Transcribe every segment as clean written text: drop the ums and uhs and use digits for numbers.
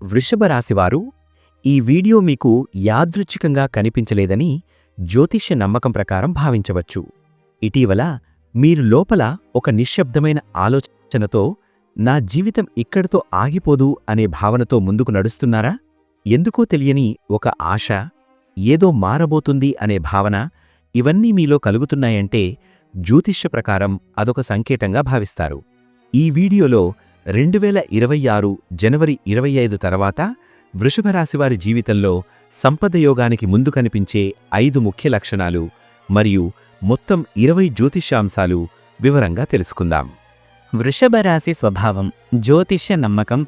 వృషభ రాశివారు, ఈ వీడియో మీకు యాదృచ్ఛికంగా కనిపించలేదని జ్యోతిష్య నమ్మకం ప్రకారం భావించవచ్చు. ఇటీవల మీరు లోపల ఒక నిశ్శబ్దమైన ఆలోచనతో నా జీవితం ఇక్కడితో ఆగిపోదు అనే భావనతో ముందుకు నడుస్తున్నారా? ఎందుకో తెలియని ఒక ఆశ, ఏదో మారబోతుంది అనే భావన, ఇవన్నీ మీలో కలుగుతున్నాయంటే జ్యోతిష్య ప్రకారం అదొక సంకేతంగా భావిస్తారు. ఈ వీడియోలో 2026 జనవరి 25 తర్వాత వృషభరాశివారి జీవితంలో సంపదయోగానికి ముందు కనిపించే 5 ముఖ్య లక్షణాలు మరియు మొత్తం 20 జ్యోతిష్యాంశాలు వివరంగా తెలుసుకుందాం. వృషభ రాశి స్వభావం. జ్యోతిష్య నమ్మకం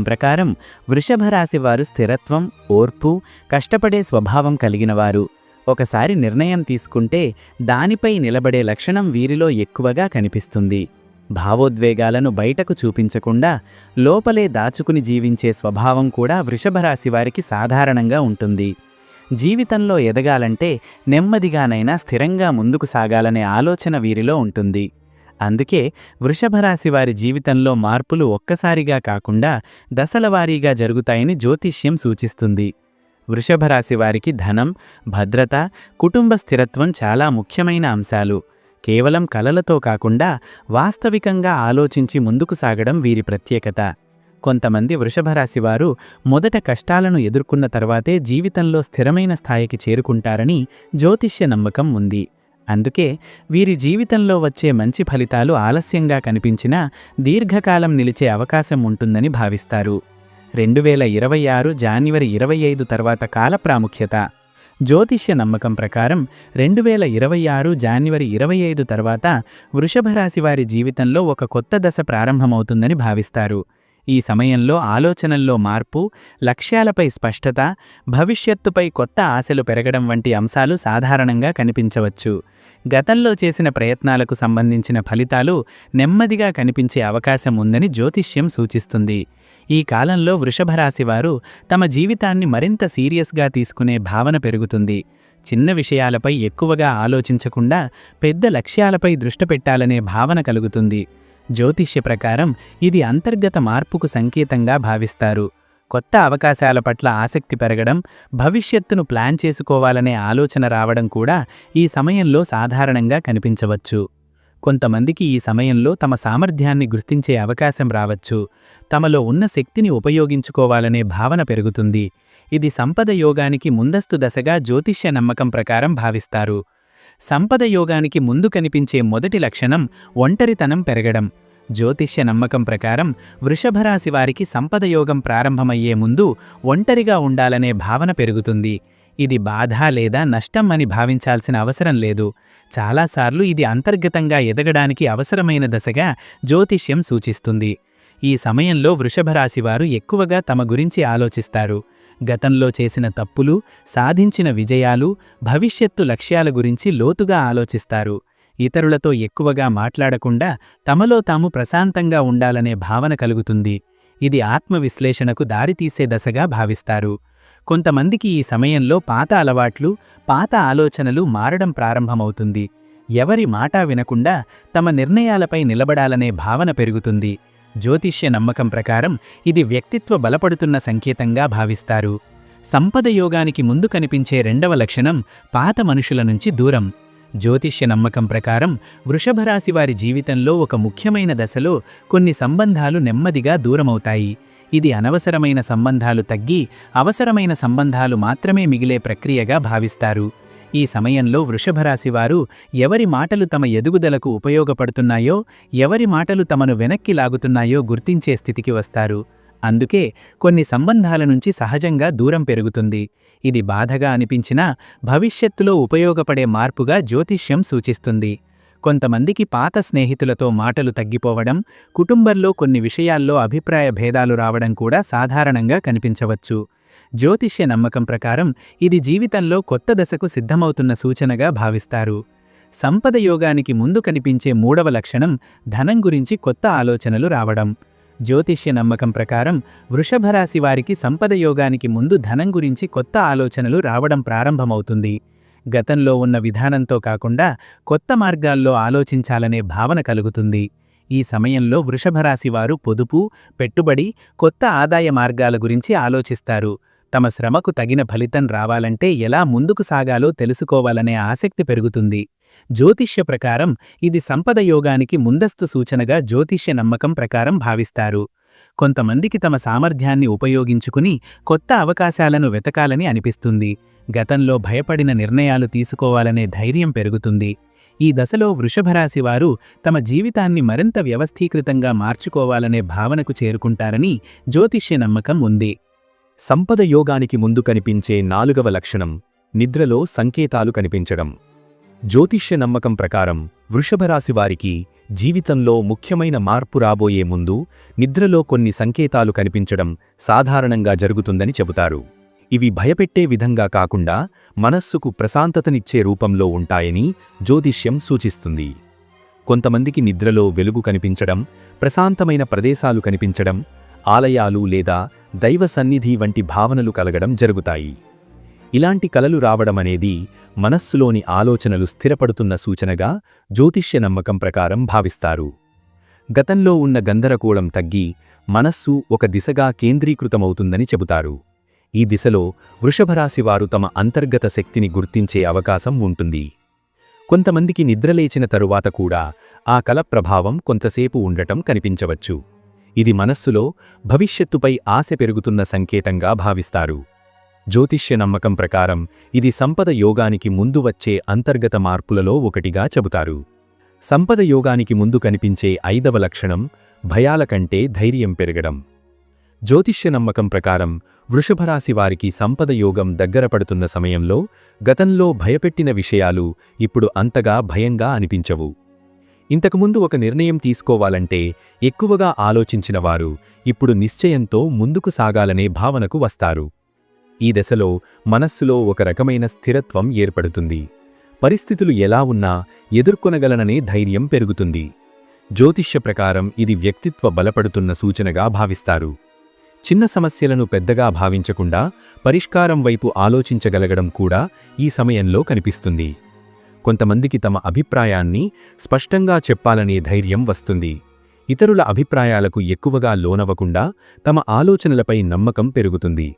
ప్రకారం వృషభ రాశివారు స్థిరత్వం, ఓర్పు, కష్టపడే స్వభావం కలిగినవారు. ఒకసారి నిర్ణయం తీసుకుంటే దానిపై నిలబడే లక్షణం వీరిలో ఎక్కువగా కనిపిస్తుంది. భావోద్వేగాలను బయటకు చూపించకుండా లోపలే దాచుకుని జీవించే స్వభావం కూడా వృషభ రాశివారికి సాధారణంగా ఉంటుంది. జీవితంలో ఎదగాలంటే నెమ్మదిగానైనా స్థిరంగా ముందుకు సాగాలనే ఆలోచన వీరిలో ఉంటుంది. అందుకే వృషభరాశివారి జీవితంలో మార్పులు ఒక్కసారిగా కాకుండా దశలవారీగా జరుగుతాయని జ్యోతిష్యం సూచిస్తుంది. వృషభరాశివారికి ధనం, భద్రత, కుటుంబ స్థిరత్వం చాలా ముఖ్యమైన అంశాలు. కేవలం కలలతో కాకుండా వాస్తవికంగా ఆలోచించి ముందుకు సాగడం వీరి ప్రత్యేకత. కొంతమంది వృషభరాశివారు మొదట కష్టాలను ఎదుర్కొన్న తర్వాతే జీవితంలో స్థిరమైన స్థాయికి చేరుకుంటారని జ్యోతిష్య నమ్మకం ఉంది. అందుకే వీరి జీవితంలో వచ్చే మంచి ఫలితాలు ఆలస్యంగా కనిపించినా దీర్ఘకాలం నిలిచే అవకాశం ఉంటుందని భావిస్తారు. 2026 జాన్వరి 25 తర్వాత కాల ప్రాముఖ్యత. జ్యోతిష్య నమ్మకం ప్రకారం 2026 జాన్వరి 25 తర్వాత వృషభరాశివారి జీవితంలో ఒక కొత్త దశ ప్రారంభమవుతుందని భావిస్తారు. ఈ సమయంలో ఆలోచనల్లో మార్పు, లక్ష్యాలపై స్పష్టత, భవిష్యత్తుపై కొత్త ఆశలు పెరగడం వంటి అంశాలు సాధారణంగా కనిపించవచ్చు. గతంలో చేసిన ప్రయత్నాలకు సంబంధించిన ఫలితాలు నెమ్మదిగా కనిపించే అవకాశం ఉందని జ్యోతిష్యం సూచిస్తుంది. ఈ కాలంలో వృషభరాశివారు తమ జీవితాన్ని మరింత సీరియస్గా తీసుకునే భావన పెరుగుతుంది. చిన్న విషయాలపై ఎక్కువగా ఆలోచించకుండా పెద్ద లక్ష్యాలపై దృష్టి పెట్టాలనే భావన కలుగుతుంది. జ్యోతిష్య ప్రకారం ఇది అంతర్గత మార్పుకు సంకేతంగా భావిస్తారు. కొత్త అవకాశాల పట్ల ఆసక్తి పెరగడం, భవిష్యత్తును ప్లాన్ చేసుకోవాలనే ఆలోచన రావడం కూడా ఈ సమయంలో సాధారణంగా కనిపించవచ్చు. కొంతమందికి ఈ సమయంలో తమ సామర్థ్యాన్ని గుర్తించే అవకాశం రావచ్చు. తమలో ఉన్న శక్తిని ఉపయోగించుకోవాలనే భావన పెరుగుతుంది. ఇది సంపద యోగానికి ముందస్తు దశగా జ్యోతిష్య నమ్మకం ప్రకారం భావిస్తారు. సంపద యోగానికి ముందు కనిపించే మొదటి లక్షణం ఒంటరితనం పెరగడం. జ్యోతిష్య నమ్మకం ప్రకారం వృషభరాశి వారికి సంపదయోగం ప్రారంభమయ్యే ముందు ఒంటరిగా ఉండాలనే భావన పెరుగుతుంది. ఇది బాధ లేదా నష్టం అని భావించాల్సిన అవసరం లేదు. చాలాసార్లు ఇది అంతర్గతంగా ఎదగడానికి అవసరమైన దశగా జ్యోతిష్యం సూచిస్తుంది. ఈ సమయంలో వృషభరాశివారు ఎక్కువగా తమ గురించి ఆలోచిస్తారు. గతంలో చేసిన తప్పులు, సాధించిన విజయాలు, భవిష్యత్తు లక్ష్యాల గురించి లోతుగా ఆలోచిస్తారు. ఇతరులతో ఎక్కువగా మాట్లాడకుండా తమలో తాము ప్రశాంతంగా ఉండాలనే భావన కలుగుతుంది. ఇది ఆత్మవిశ్లేషణకు దారితీసే దశగా భావిస్తారు. కొంతమందికి ఈ సమయంలో పాత అలవాట్లు, పాత ఆలోచనలు మారడం ప్రారంభమవుతుంది. ఎవరి మాటా వినకుండా తమ నిర్ణయాలపై నిలబడాలనే భావన పెరుగుతుంది. జ్యోతిష్య నమ్మకం ప్రకారం ఇది వ్యక్తిత్వ బలపడుతున్న సంకేతంగా భావిస్తారు. సంపద యోగానికి ముందు కనిపించే రెండవ లక్షణం పాత మనుషుల నుంచి దూరం. జ్యోతిష్య నమ్మకం ప్రకారం వృషభరాశివారి జీవితంలో ఒక ముఖ్యమైన దశలో కొన్ని సంబంధాలు నెమ్మదిగా దూరమవుతాయి. ఇది అనవసరమైన సంబంధాలు తగ్గి అవసరమైన సంబంధాలు మాత్రమే మిగిలే ప్రక్రియగా భావిస్తారు. ఈ సమయంలో వృషభరాశివారు ఎవరి మాటలు తమ ఎదుగుదలకు ఉపయోగపడుతున్నాయో, ఎవరి మాటలు తమను వెనక్కి లాగుతున్నాయో గుర్తించే స్థితికి వస్తారు. అందుకే కొన్ని సంబంధాల నుంచి సహజంగా దూరం పెరుగుతుంది. ఇది బాధగా అనిపించినా భవిష్యత్తులో ఉపయోగపడే మార్పుగా జ్యోతిష్యం సూచిస్తుంది. కొంతమందికి పాత స్నేహితులతో మాటలు తగ్గిపోవడం, కుటుంబంలో కొన్ని విషయాల్లో అభిప్రాయ భేదాలు రావడం కూడా సాధారణంగా కనిపించవచ్చు. జ్యోతిష్య నమ్మకం ప్రకారం ఇది జీవితంలో కొత్త దశకు సిద్ధమవుతున్న సూచనగా భావిస్తారు. సంపద యోగానికి ముందు కనిపించే మూడవ లక్షణం ధనం గురించి కొత్త ఆలోచనలు రావడం. జ్యోతిష్య నమ్మకం ప్రకారం వృషభరాశి వారికి సంపద యోగానికి ముందు ధనం గురించి కొత్త ఆలోచనలు రావడం ప్రారంభమవుతుంది. గతంలో ఉన్న విధానంతో కాకుండా కొత్త మార్గాల్లో ఆలోచించాలనే భావన కలుగుతుంది. ఈ సమయంలో వృషభరాశి వారు పొదుపు, పెట్టుబడి, కొత్త ఆదాయ మార్గాల గురించి ఆలోచిస్తారు. తమ శ్రమకు తగిన ఫలితం రావాలంటే ఎలా ముందుకు సాగాలో తెలుసుకోవాలనే ఆసక్తి పెరుగుతుంది. జ్యోతిష్య ప్రకారం ఇది సంపద యోగానికి ముందస్తు సూచనగా జ్యోతిష్య నమ్మకం ప్రకారం భావిస్తారు. కొంతమందికి తమ సామర్థ్యాన్ని ఉపయోగించుకుని కొత్త అవకాశాలను వెతకాలని అనిపిస్తుంది. గతంలో భయపడిన నిర్ణయాలు తీసుకోవాలనే ధైర్యం పెరుగుతుంది. ఈ దశలో వృషభరాశి వారు తమ జీవితాన్ని మరింత వ్యవస్థీకృతంగా మార్చుకోవాలనే భావనకు చేరుకుంటారని జ్యోతిష్య నమ్మకం ఉంది. సంపద యోగానికి ముందు కనిపించే 4వ లక్షణం నిద్రలో సంకేతాలు కనిపించడం. జ్యోతిష్య నమ్మకం ప్రకారం వృషభరాశివారికి జీవితంలో ముఖ్యమైన మార్పు రాబోయే ముందు నిద్రలో కొన్ని సంకేతాలు కనిపించడం సాధారణంగా జరుగుతుందని చెబుతారు. ఇవి భయపెట్టే విధంగా కాకుండా మనస్సుకు ప్రశాంతతనిచ్చే రూపంలో ఉంటాయని జ్యోతిష్యం సూచిస్తుంది. కొంతమందికి నిద్రలో వెలుగు కనిపించడం, ప్రశాంతమైన ప్రదేశాలు కనిపించడం, ఆలయాలు లేదా దైవ సన్నిధి వంటి భావనలు కలగడం జరుగుతాయి. ఇలాంటి కలలు రావడమనేది మనస్సులోని ఆలోచనలు స్థిరపడుతున్న సూచనగా జ్యోతిష్య నమ్మకం ప్రకారం భావిస్తారు. గతంలో ఉన్న గందరగోళం తగ్గి మనస్సు ఒక దిశగా కేంద్రీకృతమవుతుందని చెబుతారు. ఈ దిశలో వృషభరాశివారు తమ అంతర్గత శక్తిని గుర్తించే అవకాశం ఉంటుంది. కొంతమందికి నిద్రలేచిన తరువాత కూడా ఆ కల ప్రభావం కొంతసేపు ఉండటం కనిపించవచ్చు. ఇది మనస్సులో భవిష్యత్తుపై ఆశ పెరుగుతున్న సంకేతంగా భావిస్తారు. జ్యోతిష్య నమ్మకం ప్రకారం ఇది సంపద యోగానికి ముందు వచ్చే అంతర్గత మార్పులలో ఒకటిగా చెబుతారు. సంపద యోగానికి ముందు కనిపించే 5వ లక్షణం భయాల కంటే ధైర్యం పెరగడం. జ్యోతిష్య నమ్మకం ప్రకారం వృషభరాశివారికి సంపద యోగం దగ్గరపడుతున్న సమయంలో గతంలో భయపెట్టిన విషయాలు ఇప్పుడు అంతగా భయంగా అనిపించవు. ఇంతకుముందు ఒక నిర్ణయం తీసుకోవాలంటే ఎక్కువగా ఆలోచించిన వారు ఇప్పుడు నిశ్చయంతో ముందుకు సాగాలనే భావనకు వస్తారు. ఈ దశలో మనస్సులో ఒక రకమైన స్థిరత్వం ఏర్పడుతుంది. పరిస్థితులు ఎలా ఉన్నా ఎదుర్కొనగలననే ధైర్యం పెరుగుతుంది. జ్యోతిష్య ప్రకారం ఇది వ్యక్తిత్వ బలపడుతున్న సూచనగా భావిస్తారు. చిన్న సమస్యలను పెద్దగా భావించకుండా పరిష్కారం వైపు ఆలోచించగలగడం కూడా ఈ సమయంలో కనిపిస్తుంది. కొంతమందికి తమ అభిప్రాయాన్ని స్పష్టంగా చెప్పాలనే ధైర్యం వస్తుంది. ఇతరుల అభిప్రాయాలకు ఎక్కువగా లోనవ్వకుండా తమ ఆలోచనలపై నమ్మకం పెరుగుతుంది.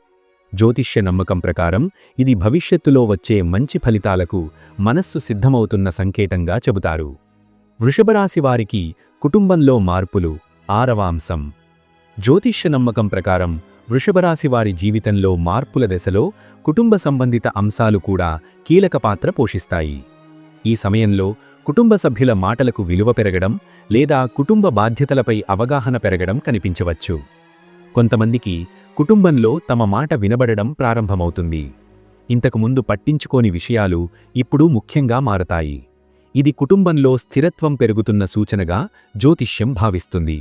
జ్యోతిష్య నమ్మకం ప్రకారం ఇది భవిష్యత్తులో వచ్చే మంచి ఫలితాలకు మనస్సు సిద్ధమవుతున్న సంకేతంగా చెబుతారు. వృషభరాశివారికి కుటుంబంలో మార్పులు 6వ అంశం. జ్యోతిష్య నమ్మకం ప్రకారం వృషభరాశివారి జీవితంలో మార్పుల దశలో కుటుంబ సంబంధిత అంశాలు కూడా కీలక పాత్ర పోషిస్తాయి. ఈ సమయంలో కుటుంబ సభ్యుల మాటలకు విలువ పెరగడం లేదా కుటుంబ బాధ్యతలపై అవగాహన పెరగడం కనిపించవచ్చు. కొంతమందికి కుటుంబంలో తమ మాట వినబడడం ప్రారంభమవుతుంది. ఇంతకుముందు పట్టించుకోని విషయాలు ఇప్పుడు ముఖ్యంగా మారతాయి. ఇది కుటుంబంలో స్థిరత్వం పెరుగుతున్న సూచనగా జ్యోతిష్యం భావిస్తుంది.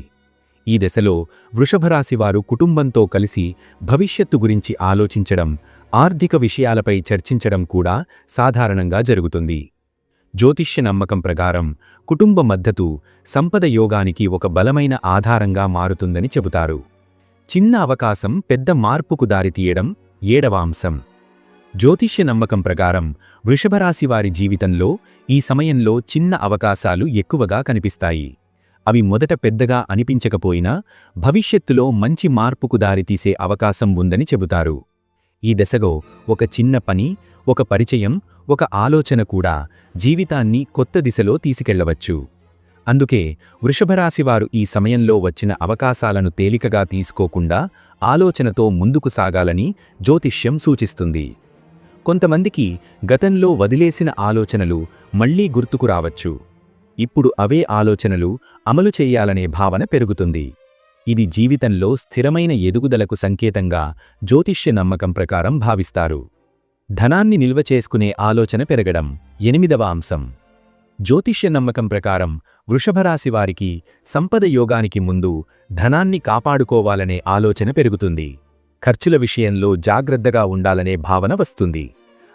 ఈ దశలో వృషభరాశివారు కుటుంబంతో కలిసి భవిష్యత్తు గురించి ఆలోచించడం, ఆర్థిక విషయాలపై చర్చించడం కూడా సాధారణంగా జరుగుతుంది. జ్యోతిష్య నమ్మకం ప్రకారం కుటుంబ మద్దతు సంపద యోగానికి ఒక బలమైన ఆధారంగా మారుతుందని చెబుతారు. చిన్న అవకాశం పెద్ద మార్పుకు దారితీయడం 7వ అంశం. జ్యోతిష్య నమ్మకం ప్రకారం వృషభరాశివారి జీవితంలో ఈ సమయంలో చిన్న అవకాశాలు ఎక్కువగా కనిపిస్తాయి. అవి మొదట పెద్దగా అనిపించకపోయినా భవిష్యత్తులో మంచి మార్పుకు దారితీసే అవకాశం ఉందని చెబుతారు. ఈ దశలో ఒక చిన్న పని, ఒక పరిచయం, ఒక ఆలోచన కూడా జీవితాన్ని కొత్త దిశలో తీసుకెళ్లవచ్చు. అందుకే వృషభరాశివారు ఈ సమయంలో వచ్చిన అవకాశాలను తేలికగా తీసుకోకుండా ఆలోచనతో ముందుకు సాగాలని జ్యోతిష్యం సూచిస్తుంది. కొంతమందికి గతంలో వదిలేసిన ఆలోచనలు మళ్లీ గుర్తుకు రావచ్చు. ఇప్పుడు అవే ఆలోచనలు అమలు చేయాలనే భావన పెరుగుతుంది. ఇది జీవితంలో స్థిరమైన ఎదుగుదలకు సంకేతంగా జ్యోతిష్య నమ్మకం ప్రకారం భావిస్తారు. ధనాన్ని నిల్వ చేసుకునే ఆలోచన పెరగడం 8వ అంశం. జ్యోతిష్య నమ్మకం ప్రకారం వృషభరాశివారికి సంపద యోగానికి ముందు ధనాన్ని కాపాడుకోవాలనే ఆలోచన పెరుగుతుంది. ఖర్చుల విషయంలో జాగ్రత్తగా ఉండాలనే భావన వస్తుంది.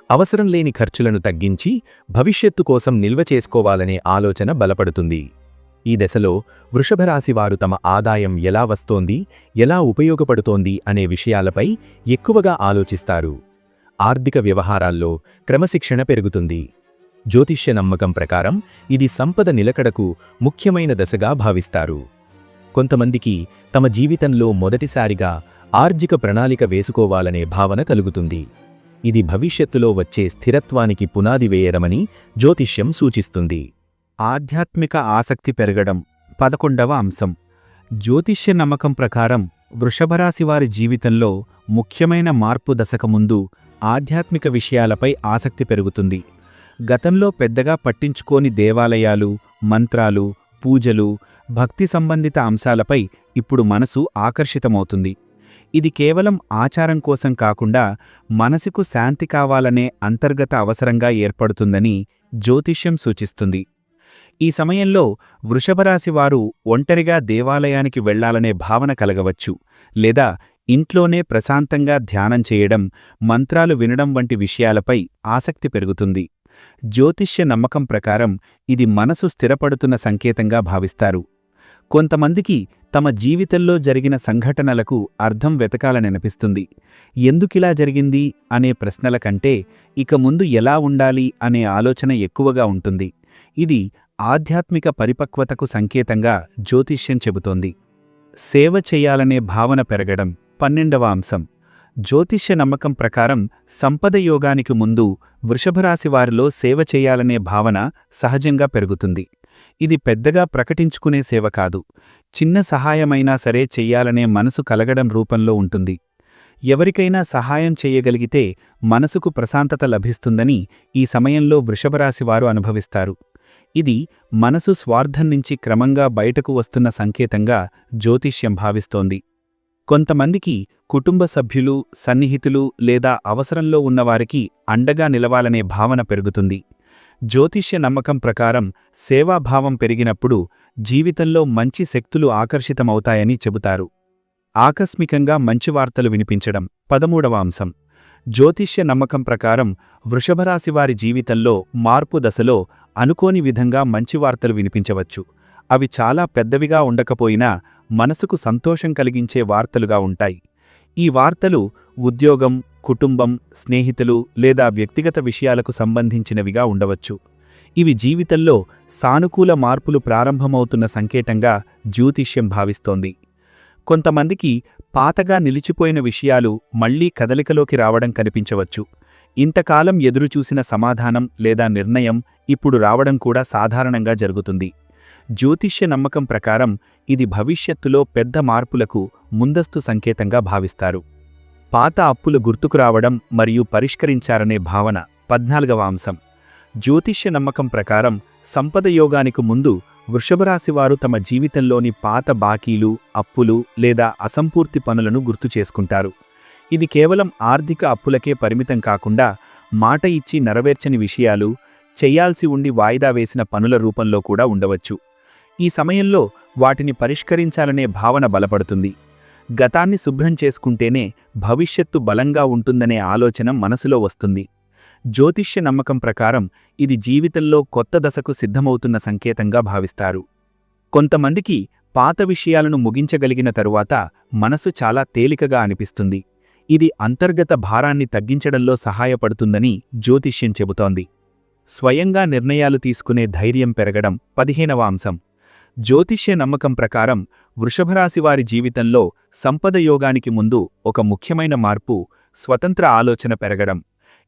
అవసరం లేని ఖర్చులను తగ్గించి భవిష్యత్తు కోసం నిల్వ చేసుకోవాలనే ఆలోచన బలపడుతుంది. ఈ దశలో వృషభరాశివారు తమ ఆదాయం ఎలా వస్తోంది, ఎలా ఉపయోగపడుతోంది అనే విషయాలపై ఎక్కువగా ఆలోచిస్తారు. ఆర్థిక వ్యవహారాల్లో క్రమశిక్షణ పెరుగుతుంది. జ్యోతిష్య నమ్మకం ప్రకారం ఇది సంపద నిలకడకు ముఖ్యమైన దశగా భావిస్తారు. కొంతమందికి తమ జీవితంలో మొదటిసారిగా ఆర్థిక ప్రణాళిక వేసుకోవాలనే భావన కలుగుతుంది. ఇది భవిష్యత్తులో వచ్చే స్థిరత్వానికి పునాది వేయడమని జ్యోతిష్యం సూచిస్తుంది. ఆధ్యాత్మిక ఆసక్తి పెరగడం 11వ అంశం. జ్యోతిష్య నమ్మకం ప్రకారం వృషభరాశివారి జీవితంలో ముఖ్యమైన మార్పు దశకు ముందు ఆధ్యాత్మిక విషయాలపై ఆసక్తి పెరుగుతుంది. గతంలో పెద్దగా పట్టించుకోని దేవాలయాలు, మంత్రాలు, పూజలు, భక్తి సంబంధిత అంశాలపై ఇప్పుడు మనసు ఆకర్షితమవుతుంది. ఇది కేవలం ఆచారం కోసం కాకుండా మనసుకు శాంతి కావాలనే అంతర్గత అవసరంగా ఏర్పడుతుందని జ్యోతిష్యం సూచిస్తుంది. ఈ సమయంలో వృషభరాశివారు ఒంటరిగా దేవాలయానికి వెళ్లాలనే భావన కలగవచ్చు, లేదా ఇంట్లోనే ప్రశాంతంగా ధ్యానం చేయడం, మంత్రాలు వినడం వంటి విషయాలపై ఆసక్తి పెరుగుతుంది. జ్యోతిష్య నమ్మకం ప్రకారం ఇది మనసు స్థిరపడుతున్న సంకేతంగా భావిస్తారు. కొంతమందికి తమ జీవితంలో జరిగిన సంఘటనలకు అర్థం వెతకాలననిపిస్తుంది. ఎందుకిలా జరిగింది అనే ప్రశ్నల కంటే ఇక ముందు ఎలా ఉండాలి అనే ఆలోచన ఎక్కువగా ఉంటుంది. ఇది ఆధ్యాత్మిక పరిపక్వతకు సంకేతంగా జ్యోతిష్యం చెబుతోంది. సేవ చెయ్యాలనే భావన పెరగడం 12వ అంశం. జ్యోతిష్య నమ్మకం ప్రకారం సంపద యోగానికి ముందు వృషభరాశివారిలో సేవ చెయ్యాలనే భావన సహజంగా పెరుగుతుంది. ఇది పెద్దగా ప్రకటించుకునే సేవ కాదు, చిన్న సహాయమైనా సరే చెయ్యాలనే మనసు కలగడం రూపంలో ఉంటుంది. ఎవరికైనా సహాయం చెయ్యగలిగితే మనసుకు ప్రశాంతత లభిస్తుందని ఈ సమయంలో వృషభరాశివారు అనుభవిస్తారు. ఇది మనసు స్వార్థం నుంచి క్రమంగా బయటకు వస్తున్న సంకేతంగా జ్యోతిష్యం భావిస్తోంది. కొంతమందికి కుటుంబ సభ్యులు, సన్నిహితులు లేదా అవసరంలో ఉన్నవారికి అండగా నిలవాలనే భావన పెరుగుతుంది. జ్యోతిష్య నమ్మకం ప్రకారం సేవాభావం పెరిగినప్పుడు జీవితంలో మంచి శక్తులు ఆకర్షితమవుతాయని చెబుతారు. ఆకస్మికంగా మంచి వార్తలు వినిపించడం 13వ అంశం. జ్యోతిష్య నమ్మకం ప్రకారం వృషభరాశివారి జీవితంలో మార్పు దశలో అనుకోని విధంగా మంచి వార్తలు వినిపించవచ్చు. అవి చాలా పెద్దవిగా ఉండకపోయినా మనసుకు సంతోషం కలిగించే వార్తలుగా ఉంటాయి. ఈ వార్తలు ఉద్యోగం, కుటుంబం, స్నేహితులు లేదా వ్యక్తిగత విషయాలకు సంబంధించినవిగా ఉండవచ్చు. ఇవి జీవితంలో సానుకూల మార్పులు ప్రారంభమవుతున్న సంకేతంగా జ్యోతిష్యం భావిస్తోంది. కొంతమందికి పాతగా నిలిచిపోయిన విషయాలు మళ్లీ కదలికలోకి రావడం కనిపించవచ్చు. ఇంతకాలం ఎదురుచూసిన సమాధానం లేదా నిర్ణయం ఇప్పుడు రావడం కూడా సాధారణంగా జరుగుతుంది. జ్యోతిష్య నమ్మకం ప్రకారం ఇది భవిష్యత్తులో పెద్ద మార్పులకు ముందస్తు సంకేతంగా భావిస్తారు. పాత అప్పులు గుర్తుకు రావడం మరియు పరిష్కరించారనే భావన 14వ అంశం. జ్యోతిష్య నమ్మకం ప్రకారం సంపద యోగానికి ముందు వృషభరాశివారు తమ జీవితంలోని పాత బాకీలు, అప్పులు లేదా అసంపూర్తి పనులను గుర్తు చేసుకుంటారు. ఇది కేవలం ఆర్థిక అప్పులకే పరిమితం కాకుండా మాట ఇచ్చి నెరవేర్చని విషయాలు, చెయ్యాల్సి ఉండి వాయిదా వేసిన పనుల రూపంలో కూడా ఉండవచ్చు. ఈ సమయంలో వాటిని పరిష్కరించాలనే భావన బలపడుతుంది. గతాన్ని శుభ్రం చేసుకుంటేనే భవిష్యత్తు బలంగా ఉంటుందనే ఆలోచన మనసులో వస్తుంది. జ్యోతిష్య నమ్మకం ప్రకారం ఇది జీవితంలో కొత్త దశకు సిద్ధమవుతున్న సంకేతంగా భావిస్తారు. కొంతమందికి పాత విషయాలను ముగించగలిగిన తరువాత మనసు చాలా తేలికగా అనిపిస్తుంది. ఇది అంతర్గత భారాన్ని తగ్గించడంలో సహాయపడుతుందని జ్యోతిష్యం చెబుతోంది. స్వయంగా నిర్ణయాలు తీసుకునే ధైర్యం పెరగడం 15వ అంశం. జ్యోతిష్య నమ్మకం ప్రకారం వృషభరాశివారి జీవితంలో సంపద యోగానికి ముందు ఒక ముఖ్యమైన మార్పు స్వతంత్ర ఆలోచన పెరగడం.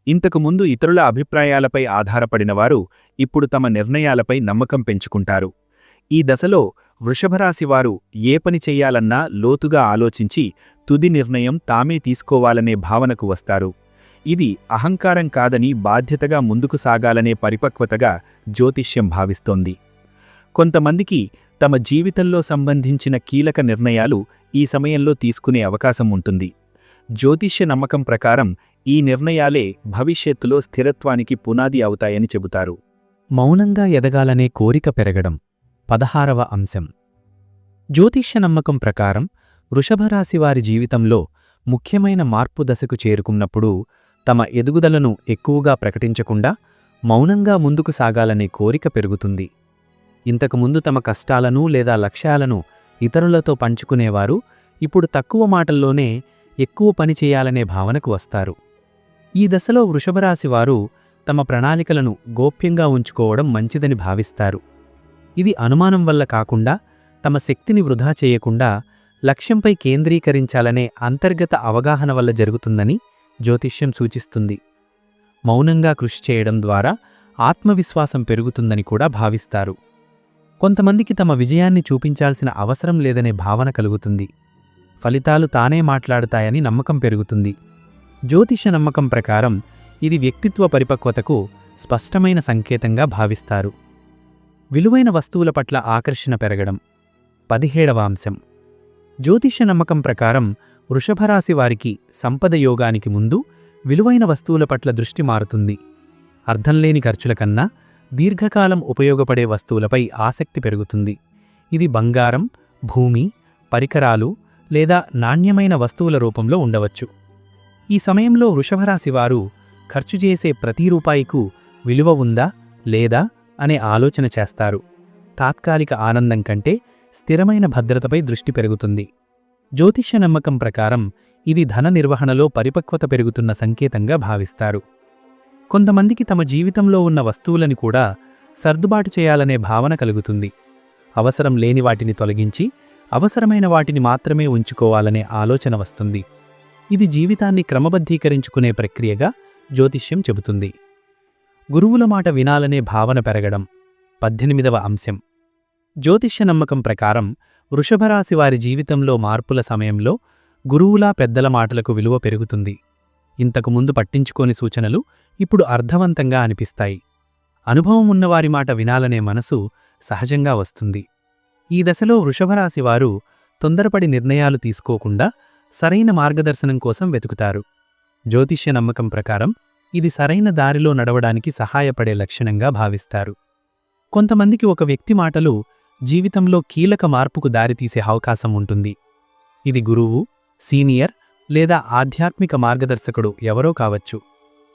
ఇంతకుముందు ఇతరుల అభిప్రాయాలపై ఆధారపడినవారు ఇప్పుడు తమ నిర్ణయాలపై నమ్మకం పెంచుకుంటారు. ఈ దశలో వృషభరాశివారు ఏ పని చెయ్యాలన్నా లోతుగా ఆలోచించి తుది నిర్ణయం తామే తీసుకోవాలనే భావనకు వస్తారు. ఇది అహంకారం కాదని బాధ్యతగా ముందుకు సాగాలనే పరిపక్వతగా జ్యోతిష్యం భావిస్తోంది. కొంతమందికి తమ జీవితంలో సంబంధించిన కీలక నిర్ణయాలు ఈ సమయంలో తీసుకునే అవకాశం ఉంటుంది. జ్యోతిష్య నమ్మకం ప్రకారం ఈ నిర్ణయాలే భవిష్యత్తులో స్థిరత్వానికి పునాది అవుతాయని చెబుతారు. మౌనంగా ఎదగాలనే కోరిక పెరగడం 16వ అంశం. జ్యోతిష్య నమ్మకం ప్రకారం వృషభరాశివారి జీవితంలో ముఖ్యమైన మార్పు దశకు చేరుకున్నప్పుడు తమ ఎదుగుదలను ఎక్కువగా ప్రకటించకుండా మౌనంగా ముందుకు సాగాలనే కోరిక పెరుగుతుంది. ఇంతకుముందు తమ కష్టాలను లేదా లక్ష్యాలను ఇతరులతో పంచుకునేవారు ఇప్పుడు తక్కువ మాటల్లోనే ఎక్కువ పని చేయాలనే భావనకు వస్తారు. ఈ దశలో వృషభరాశివారు తమ ప్రణాళికలను గోప్యంగా ఉంచుకోవడం మంచిదని భావిస్తారు. ఇది అనుమానం వల్ల కాకుండా తమ శక్తిని వృధా చేయకుండా లక్ష్యంపై కేంద్రీకరించాలనే అంతర్గత అవగాహన వల్ల జరుగుతుందని జ్యోతిష్యం సూచిస్తుంది. మౌనంగా కృషి చేయడం ద్వారా ఆత్మవిశ్వాసం పెరుగుతుందని కూడా భావిస్తారు. కొంతమందికి తమ విజయాన్ని చూపించాల్సిన అవసరం లేదనే భావన కలుగుతుంది. ఫలితాలు తానే మాట్లాడుతాయని నమ్మకం పెరుగుతుంది. జ్యోతిష నమ్మకం ప్రకారం ఇది వ్యక్తిత్వ పరిపక్వతకు స్పష్టమైన సంకేతంగా భావిస్తారు. విలువైన వస్తువుల పట్ల ఆకర్షణ పెరగడం. 17వ అంశం. జ్యోతిష నమ్మకం ప్రకారం వృషభరాశి వారికి సంపద యోగానికి ముందు విలువైన వస్తువుల పట్ల దృష్టి మారుతుంది. అర్థంలేని ఖర్చుల కన్నా దీర్ఘకాలం ఉపయోగపడే వస్తువులపై ఆసక్తి పెరుగుతుంది. ఇది బంగారం, భూమి, పరికరాలు లేదా నాణ్యమైన వస్తువుల రూపంలో ఉండవచ్చు. ఈ సమయంలో వృషభరాశి వారు ఖర్చు చేసే ప్రతి రూపాయికు విలువ ఉందా లేదా అనే ఆలోచన చేస్తారు. తాత్కాలిక ఆనందం కంటే స్థిరమైన భద్రతపై దృష్టి పెరుగుతుంది. జ్యోతిష్య నమ్మకం ప్రకారం ఇది ధన నిర్వహణలో పరిపక్వత పెరుగుతున్న సంకేతంగా భావిస్తారు. కొంతమందికి తమ జీవితంలో ఉన్న వస్తువులని కూడా సర్దుబాటు చేయాలనే భావన కలుగుతుంది. అవసరం లేని వాటిని తొలగించి అవసరమైన వాటిని మాత్రమే ఉంచుకోవాలనే ఆలోచన వస్తుంది. ఇది జీవితాన్ని క్రమబద్ధీకరించుకునే ప్రక్రియగా జ్యోతిష్యం చెబుతుంది. గురువుల మాట వినాలనే భావన పెరగడం. 18వ అంశం. జ్యోతిష్య నమ్మకం ప్రకారం వృషభరాశి వారి జీవితంలో మార్పుల సమయంలో గురువులా పెద్దల మాటలకు విలువ పెరుగుతుంది. ఇంతకుముందు పట్టించుకోని సూచనలు ఇప్పుడు అర్థవంతంగా అనిపిస్తాయి. అనుభవం ఉన్నవారి మాట వినాలనే మనసు సహజంగా వస్తుంది. ఈ దశలో వృషభరాశి వారు తొందరపడి నిర్ణయాలు తీసుకోకుండా సరైన మార్గదర్శనం కోసం వెతుకుతారు. జ్యోతిష్య నమ్మకం ప్రకారం ఇది సరైన దారిలో నడవడానికి సహాయపడే లక్షణంగా భావిస్తారు. కొంతమందికి ఒక వ్యక్తి మాటలు జీవితంలో కీలక మార్పుకు దారితీసే అవకాశం ఉంటుంది. ఇది గురువు, సీనియర్ లేదా ఆధ్యాత్మిక మార్గదర్శకుడు ఎవరో కావచ్చు.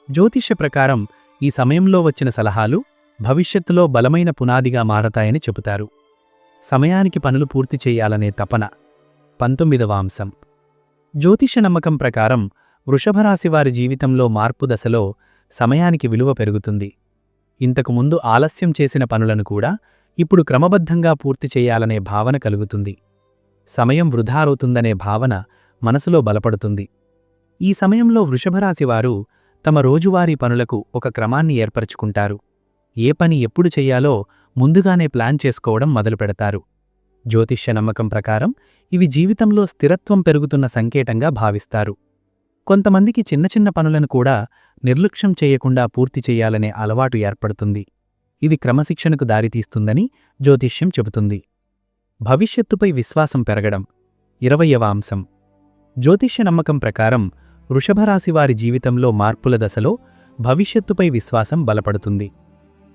జ్యోతిష్య ప్రకారం ఈ సమయంలో వచ్చిన సలహాలు భవిష్యత్తులో బలమైన పునాదిగా మారతాయని చెబుతారు. సమయానికి పనులు పూర్తి చేయాలనే తపన. 19వ అంశం. జ్యోతిష నమ్మకం ప్రకారం వృషభరాశివారి జీవితంలో మార్పు దశలో సమయానికి విలువ పెరుగుతుంది. ఇంతకుముందు ఆలస్యం చేసిన పనులను కూడా ఇప్పుడు క్రమబద్ధంగా పూర్తి చేయాలనే భావన కలుగుతుంది. సమయం వృధారవుతుందనే భావన మనసులో బలపడుతుంది. ఈ సమయంలో వృషభరాశివారు తమ రోజువారీ పనులకు ఒక క్రమాన్ని ఏర్పరచుకుంటారు. ఏ పని ఎప్పుడు చెయ్యాలో ముందుగానే ప్లాన్ చేసుకోవడం మొదలుపెడతారు. జ్యోతిష్య నమ్మకం ప్రకారం ఇవి జీవితంలో స్థిరత్వం పెరుగుతున్న సంకేతంగా భావిస్తారు. కొంతమందికి చిన్న చిన్న పనులను కూడా నిర్లక్ష్యం చేయకుండా పూర్తి చెయ్యాలనే అలవాటు ఏర్పడుతుంది. ఇది క్రమశిక్షణకు దారితీస్తుందని జ్యోతిష్యం చెబుతుంది. భవిష్యత్తుపై విశ్వాసం పెరగడం. 20వ అంశం. జ్యోతిష్య నమ్మకం ప్రకారం వృషభరాశివారి జీవితంలో మార్పుల దశలో భవిష్యత్తుపై విశ్వాసం బలపడుతుంది.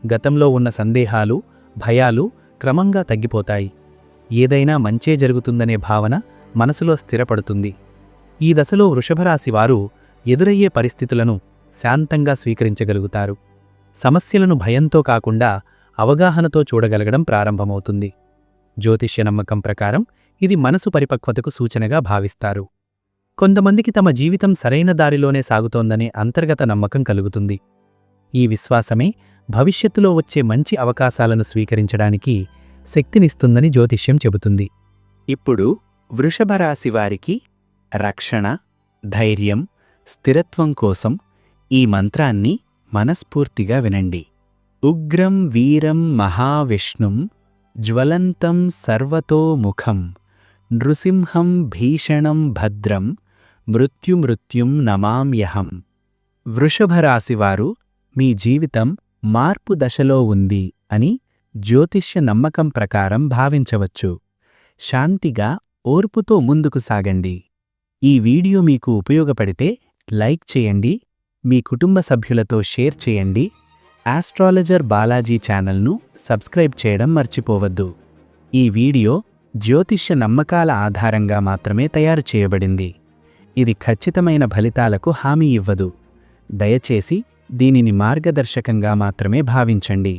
గతంలో ఉన్న సందేహాలు, భయాలు క్రమంగా తగ్గిపోతాయి. ఏదైనా మంచే జరుగుతుందనే భావన మనసులో స్థిరపడుతుంది. ఈ దశలో వృషభరాశివారు ఎదురయ్యే పరిస్థితులను శాంతంగా స్వీకరించగలుగుతారు. సమస్యలను భయంతో కాకుండా అవగాహనతో చూడగలగడం ప్రారంభమవుతుంది. జ్యోతిష్య నమ్మకం ప్రకారం ఇది మనసు పరిపక్వతకు సూచనగా భావిస్తారు. కొంతమందికి తమ జీవితం సరైన దారిలోనే సాగుతోందనే అంతర్గత నమ్మకం కలుగుతుంది. ఈ విశ్వాసమే భవిష్యత్తులో వచ్చే మంచి అవకాశాలను స్వీకరించడానికి శక్తినిస్తుందని జ్యోతిష్యం చెబుతుంది. ఇప్పుడు వృషభరాశివారికి రక్షణ, ధైర్యం, స్థిరత్వం కోసం ఈ మంత్రాన్ని మనస్ఫూర్తిగా వినండి. ఉగ్రం వీరం మహావిష్ణుం జ్వలంతం సర్వతోముఖం నృసింహం భీషణం భద్రం మృత్యుమృత్యుం నమామ్యహం. వృషభరాశివారు మీ జీవితం మార్పు దశలో ఉంది అని జ్యోతిష్య నమ్మకం ప్రకారం భావించవచ్చు. శాంతిగా, ఓర్పుతో ముందుకు సాగండి. ఈ వీడియో మీకు ఉపయోగపడితే లైక్ చేయండి, మీ కుటుంబ సభ్యులతో షేర్ చేయండి. ఆస్ట్రాలజర్ బాలాజీ ఛానల్ను సబ్స్క్రైబ్ చేయడం మర్చిపోవద్దు. ఈ వీడియో జ్యోతిష్య నమ్మకాల ఆధారంగా మాత్రమే తయారు చేయబడింది. ఇది ఖచ్చితమైన ఫలితాలకు హామీ ఇవ్వదు. దయచేసి దీనిని మార్గదర్శకంగా మాత్రమే భావించండి.